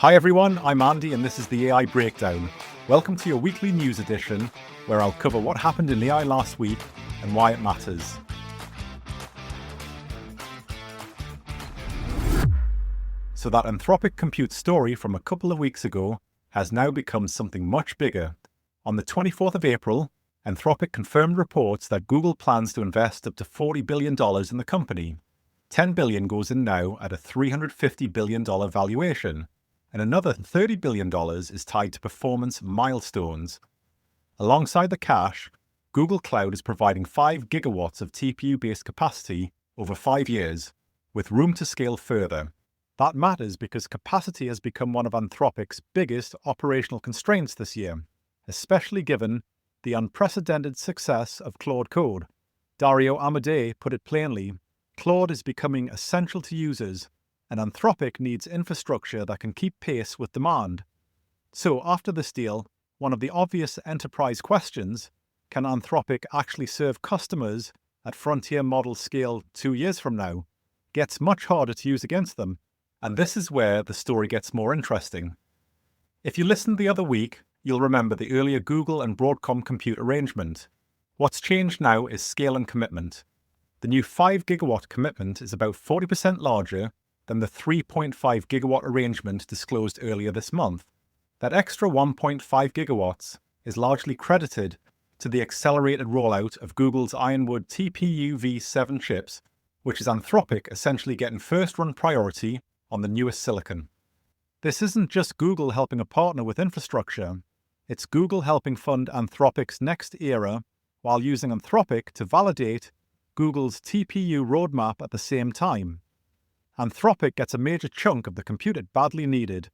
Hi everyone, I'm Andy and this is the AI Breakdown. Welcome to your weekly news edition, where I'll cover what happened in AI last week and why it matters. So that Anthropic compute story from a couple of weeks ago has now become something much bigger. On the 24th of April, Anthropic confirmed reports that Google plans to invest up to $40 billion in the company. $10 billion goes in now at a $350 billion valuation, and another $30 billion is tied to performance milestones. Alongside the cash, Google Cloud is providing 5 gigawatts of TPU-based capacity over 5 years, with room to scale further. That matters because capacity has become one of Anthropic's biggest operational constraints this year, especially given the unprecedented success of Claude Code. Dario Amodei put it plainly, Claude is becoming essential to users, and Anthropic needs infrastructure that can keep pace with demand. So after this deal, one of the obvious enterprise questions, can Anthropic actually serve customers at frontier model scale 2 years from now, gets much harder to use against them. And this is where the story gets more interesting. If you listened the other week, you'll remember the earlier Google and Broadcom compute arrangement. What's changed now is scale and commitment. The new 5 gigawatt commitment is about 40% larger than the 3.5 gigawatt arrangement disclosed earlier this month. That extra 1.5 gigawatts is largely credited to the accelerated rollout of Google's Ironwood TPU v7 chips, which is Anthropic essentially getting first-run priority on the newest silicon. This isn't just Google helping a partner with infrastructure, it's Google helping fund Anthropic's next era while using Anthropic to validate Google's TPU roadmap at the same time. Anthropic gets a major chunk of the compute it badly needed.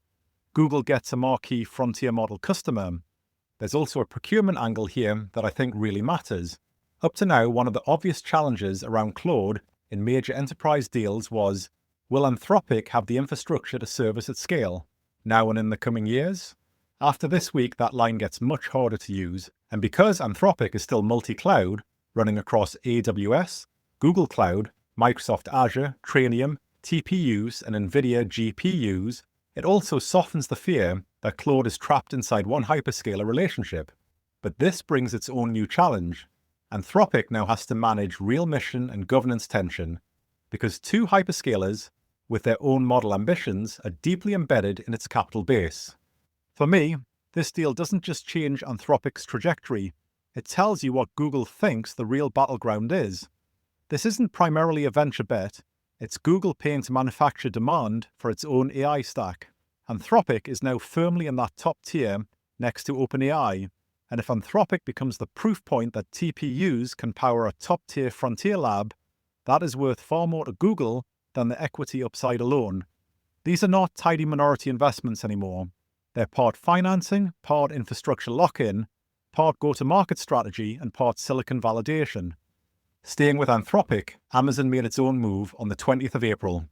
Google gets a marquee frontier model customer. There's also a procurement angle here that I think really matters. Up to now, one of the obvious challenges around Claude in major enterprise deals was, will Anthropic have the infrastructure to service at scale, now and in the coming years? After this week, that line gets much harder to use, and because Anthropic is still multi-cloud, running across AWS, Google Cloud, Microsoft Azure, Trainium, TPUs, and NVIDIA GPUs, it also softens the fear that Claude is trapped inside one hyperscaler relationship. But this brings its own new challenge. Anthropic now has to manage real mission and governance tension, because two hyperscalers, with their own model ambitions, are deeply embedded in its capital base. For me, this deal doesn't just change Anthropic's trajectory, it tells you what Google thinks the real battleground is. This isn't primarily a venture bet, it's Google paying to manufacture demand for its own AI stack. Anthropic is now firmly in that top tier next to OpenAI, and if Anthropic becomes the proof point that TPUs can power a top-tier frontier lab, that is worth far more to Google than the equity upside alone. These are not tidy minority investments anymore. They're part financing, part infrastructure lock-in, part go-to-market strategy, and part silicon validation. Staying with Anthropic, Amazon made its own move on the 20th of April.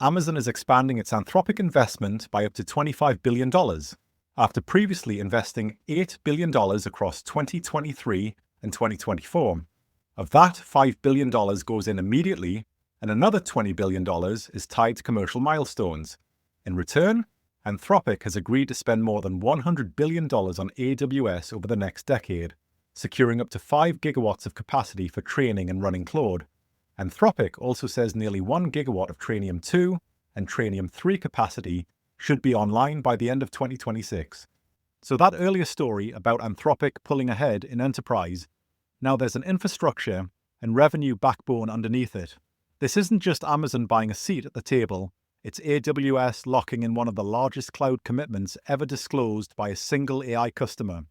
Amazon is expanding its Anthropic investment by up to $25 billion, after previously investing $8 billion across 2023 and 2024. Of that, $5 billion goes in immediately, and another $20 billion is tied to commercial milestones. In return, Anthropic has agreed to spend more than $100 billion on AWS over the next decade, securing up to 5 gigawatts of capacity for training and running Claude. Anthropic also says nearly 1 gigawatt of Trainium 2 and Trainium 3 capacity should be online by the end of 2026. So that earlier story about Anthropic pulling ahead in enterprise, now there's an infrastructure and revenue backbone underneath it. This isn't just Amazon buying a seat at the table, it's AWS locking in one of the largest cloud commitments ever disclosed by a single AI customer.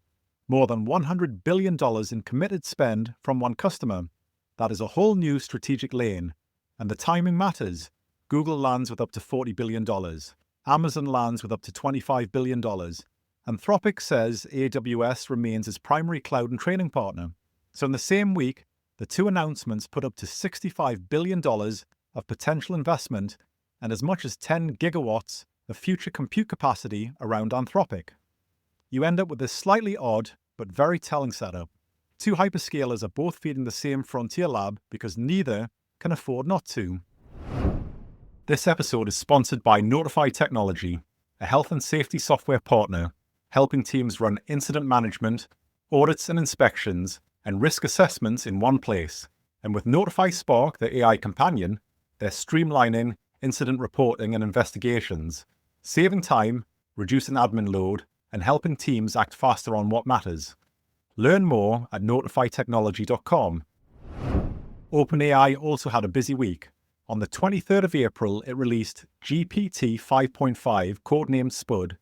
More than $100 billion in committed spend from one customer. That is a whole new strategic lane. And the timing matters. Google lands with up to $40 billion. Amazon lands with up to $25 billion. Anthropic says AWS remains its primary cloud and training partner. So in the same week, the two announcements put up to $65 billion of potential investment and as much as 10 gigawatts of future compute capacity around Anthropic. You end up with this slightly odd but very telling setup. Two hyperscalers are both feeding the same frontier lab because neither can afford not to. This episode is sponsored by Notify Technology, a health and safety software partner, helping teams run incident management, audits and inspections, and risk assessments in one place. And with Notify Spark, the AI companion, they're streamlining incident reporting and investigations, saving time, reducing admin load, and helping teams act faster on what matters. Learn more at notifytechnology.com. OpenAI also had a busy week. On the 23rd of April, it released GPT 5.5, codenamed Spud,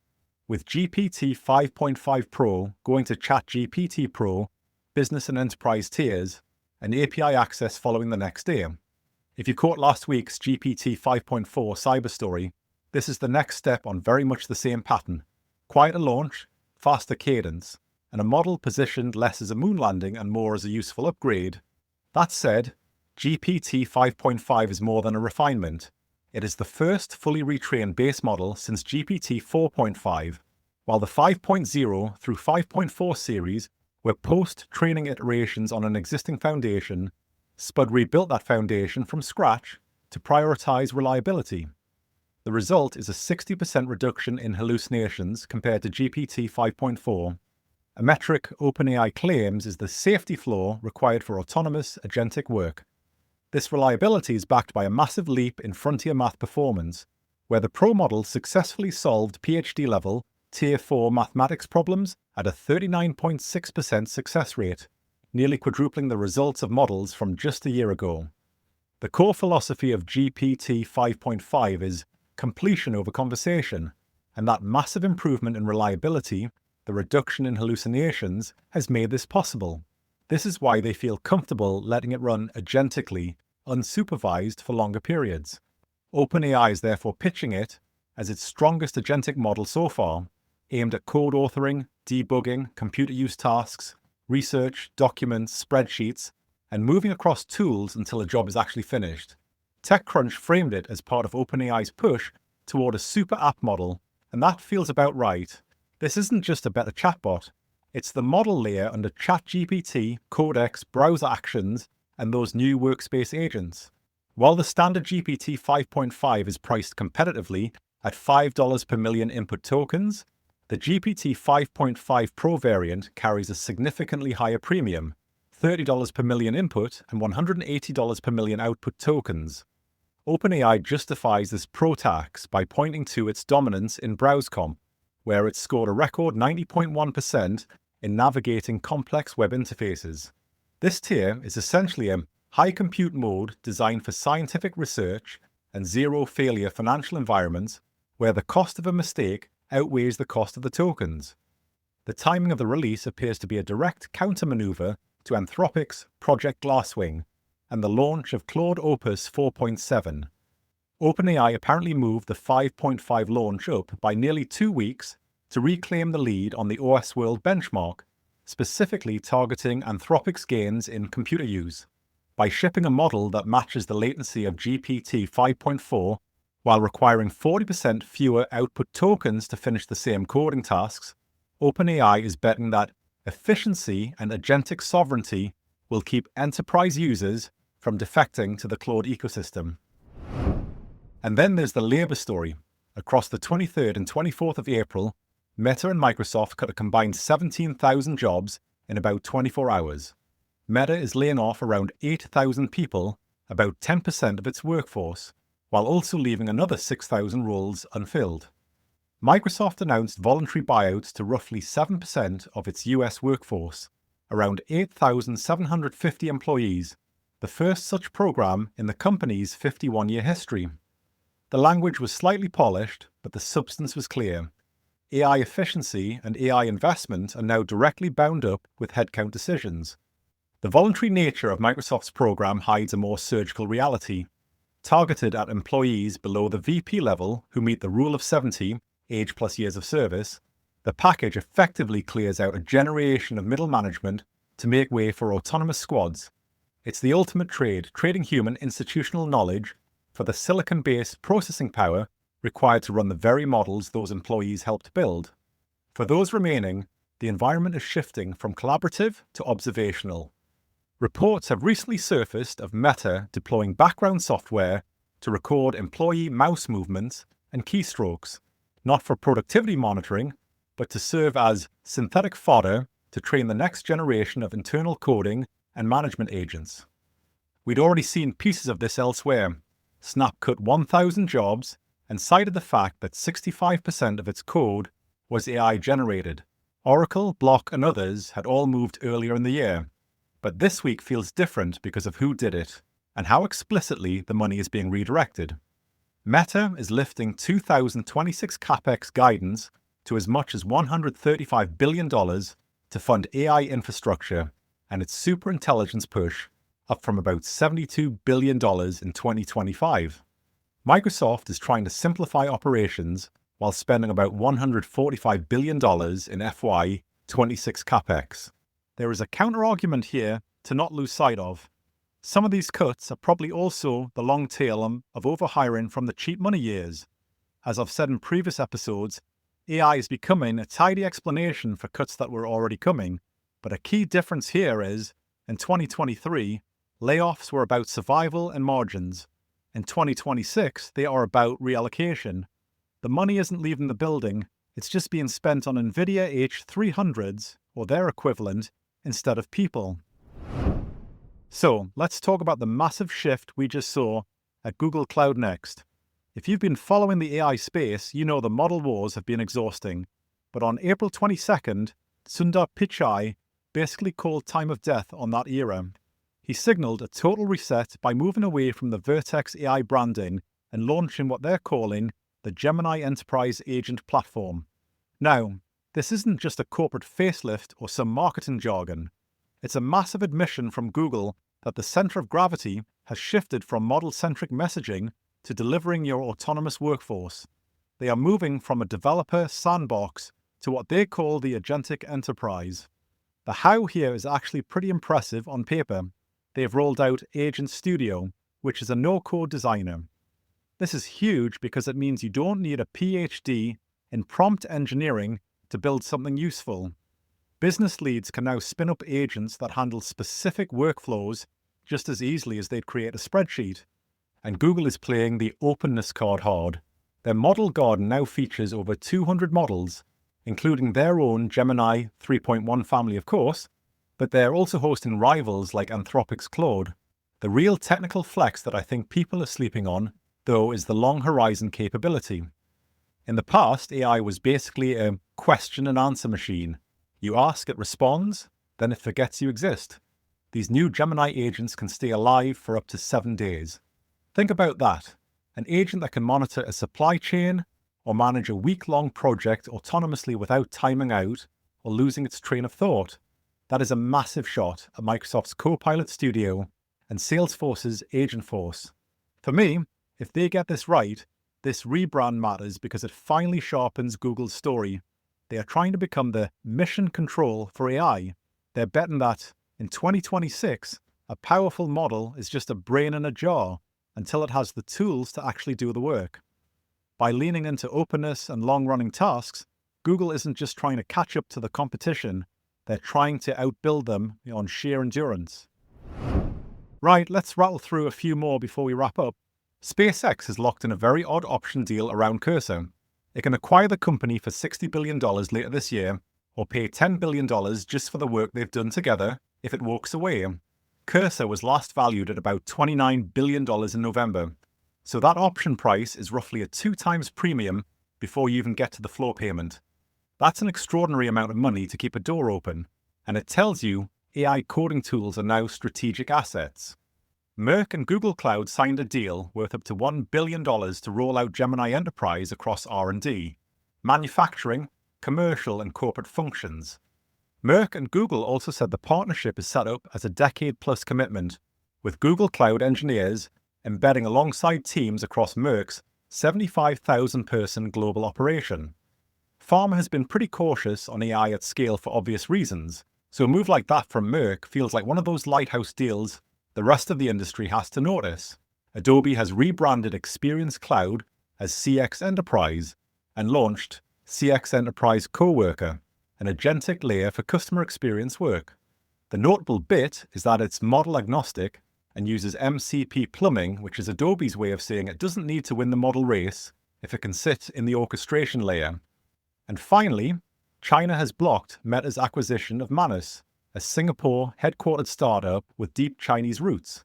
with GPT 5.5 Pro going to ChatGPT Pro, Business and Enterprise tiers, and API access following the next day. If you caught last week's GPT 5.4 cyber story, this is the next step on very much the same pattern. Quieter launch, faster cadence, and a model positioned less as a moon landing and more as a useful upgrade. That said, GPT 5.5 is more than a refinement. It is the first fully retrained base model since GPT 4.5, while the 5.0 through 5.4 series were post-training iterations on an existing foundation. Spud rebuilt that foundation from scratch to prioritize reliability. The result is a 60% reduction in hallucinations compared to GPT 5.4, a metric OpenAI claims is the safety floor required for autonomous agentic work. This reliability is backed by a massive leap in frontier math performance, where the Pro model successfully solved PhD-level Tier 4 mathematics problems at a 39.6% success rate, nearly quadrupling the results of models from just a year ago. The core philosophy of GPT 5.5 is completion over conversation, and that massive improvement in reliability, the reduction in hallucinations, has made this possible. This is why they feel comfortable letting it run agentically, unsupervised for longer periods. OpenAI is therefore pitching it as its strongest agentic model so far, aimed at code authoring, debugging, computer use tasks, research, documents, spreadsheets, and moving across tools until a job is actually finished. TechCrunch framed it as part of OpenAI's push toward a super app model, and that feels about right. This isn't just a better chatbot, it's the model layer under ChatGPT, Codex, browser actions, and those new workspace agents. While the standard GPT 5.5 is priced competitively at $5 per million input tokens, the GPT 5.5 Pro variant carries a significantly higher premium, $30 per million input and $180 per million output tokens. OpenAI justifies this Pro tax by pointing to its dominance in BrowseComp, where it scored a record 90.1% in navigating complex web interfaces. This tier is essentially a high compute mode designed for scientific research and zero failure financial environments where the cost of a mistake outweighs the cost of the tokens. The timing of the release appears to be a direct countermaneuver to Anthropic's Project Glasswing and the launch of Claude Opus 4.7. OpenAI apparently moved the 5.5 launch up by nearly 2 weeks to reclaim the lead on the OS World benchmark, specifically targeting Anthropic's gains in computer use. By shipping a model that matches the latency of GPT 5.4 while requiring 40% fewer output tokens to finish the same coding tasks, OpenAI is betting that efficiency and agentic sovereignty will keep enterprise users from defecting to the Claude ecosystem. And then there's the labor story. Across the 23rd and 24th of April, Meta and Microsoft cut a combined 17,000 jobs in about 24 hours. Meta is laying off around 8,000 people, about 10% of its workforce, while also leaving another 6,000 roles unfilled. Microsoft announced voluntary buyouts to roughly 7% of its US workforce, around 8,750 employees, the first such program in the company's 51-year history. The language was slightly polished, but the substance was clear. AI efficiency and AI investment are now directly bound up with headcount decisions. The voluntary nature of Microsoft's program hides a more surgical reality. Targeted at employees below the VP level who meet the rule of 70, age plus years of service, the package effectively clears out a generation of middle management to make way for autonomous squads. It's the ultimate trade, trading human institutional knowledge for the silicon-based processing power required to run the very models those employees helped build. For those remaining, the environment is shifting from collaborative to observational. Reports have recently surfaced of Meta deploying background software to record employee mouse movements and keystrokes. not for productivity monitoring, but to serve as synthetic fodder to train the next generation of internal coding and management agents. We'd already seen pieces of this elsewhere. Snap cut 1,000 jobs and cited the fact that 65% of its code was AI generated. Oracle, Block, and others had all moved earlier in the year. But this week feels different because of who did it and how explicitly the money is being redirected. Meta is lifting 2026 capex guidance to as much as $135 billion to fund AI infrastructure and its superintelligence push, up from about $72 billion in 2025. Microsoft is trying to simplify operations while spending about $145 billion in FY26 capex. There is a counter-argument here to not lose sight of. Some of these cuts are probably also the long tail of overhiring from the cheap money years. As I've said in previous episodes, AI is becoming a tidy explanation for cuts that were already coming, but a key difference here is, in 2023, layoffs were about survival and margins. In 2026, they are about reallocation. The money isn't leaving the building, it's just being spent on NVIDIA H300s, or their equivalent, instead of people. So, let's talk about the massive shift we just saw at Google Cloud next. If you've been following the AI space, you know the model wars have been exhausting. But on April 22nd, Sundar Pichai basically called time of death on that era. He signaled a total reset by moving away from the Vertex AI branding and launching what they're calling the Gemini Enterprise Agent Platform. Now, this isn't just a corporate facelift or some marketing jargon. It's a massive admission from Google that the center of gravity has shifted from model-centric messaging to delivering your autonomous workforce. They are moving from a developer sandbox to what they call the agentic enterprise. The how here is actually pretty impressive on paper. They have rolled out Agent Studio, which is a no-code designer. This is huge because it means you don't need a PhD in prompt engineering to build something useful. Business leads can now spin up agents that handle specific workflows just as easily as they'd create a spreadsheet. And Google is playing the openness card hard. Their model garden now features over 200 models, including their own Gemini 3.1 family, of course, but they're also hosting rivals like Anthropic's Claude. The real technical flex that I think people are sleeping on, though, is the long horizon capability. In the past, AI was basically a question and answer machine. You ask, it responds, then it forgets you exist. These new Gemini agents can stay alive for up to 7 days. Think about that. An agent that can monitor a supply chain or manage a week-long project autonomously without timing out or losing its train of thought. That is a massive shot at Microsoft's Copilot Studio and Salesforce's Agentforce. For me, if they get this right, this rebrand matters because it finally sharpens Google's story. They are trying to become the mission control for AI. They're betting that in 2026, a powerful model is just a brain in a jar until it has the tools to actually do the work. By leaning into openness and long-running tasks, Google isn't just trying to catch up to the competition, they're trying to outbuild them on sheer endurance. Right, let's rattle through a few more before we wrap up. SpaceX has locked in a very odd option deal around Cursor. It can acquire the company for $60 billion later this year, or pay $10 billion just for the work they've done together if it walks away. Cursor was last valued at about $29 billion in November, so that option price is roughly a 2 times premium before you even get to the floor payment. That's an extraordinary amount of money to keep a door open, and it tells you AI coding tools are now strategic assets. Merck and Google Cloud signed a deal worth up to $1 billion to roll out Gemini Enterprise across R&D, manufacturing, commercial, and corporate functions. Merck and Google also said the partnership is set up as a decade-plus commitment, with Google Cloud engineers embedding alongside teams across Merck's 75,000-person global operation. Pharma has been pretty cautious on AI at scale for obvious reasons, so a move like that from Merck feels like one of those lighthouse deals the rest of the industry has to notice. Adobe has rebranded Experience Cloud as CX Enterprise and launched CX Enterprise Coworker, an agentic layer for customer experience work. The notable bit is that it's model agnostic and uses MCP plumbing, which is Adobe's way of saying it doesn't need to win the model race, if it can sit in the orchestration layer. And finally, China has blocked Meta's acquisition of Manus, a Singapore-headquartered startup with deep Chinese roots.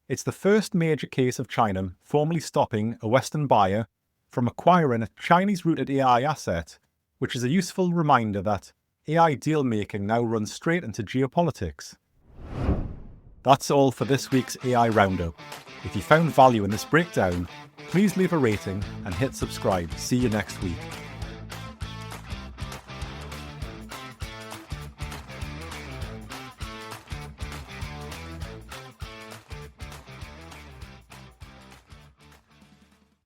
It's the first major case of China formally stopping a Western buyer from acquiring a Chinese-rooted AI asset, which is a useful reminder that AI deal-making now runs straight into geopolitics. That's all for this week's AI Roundup. If you found value in this breakdown, please leave a rating and hit subscribe. See you next week.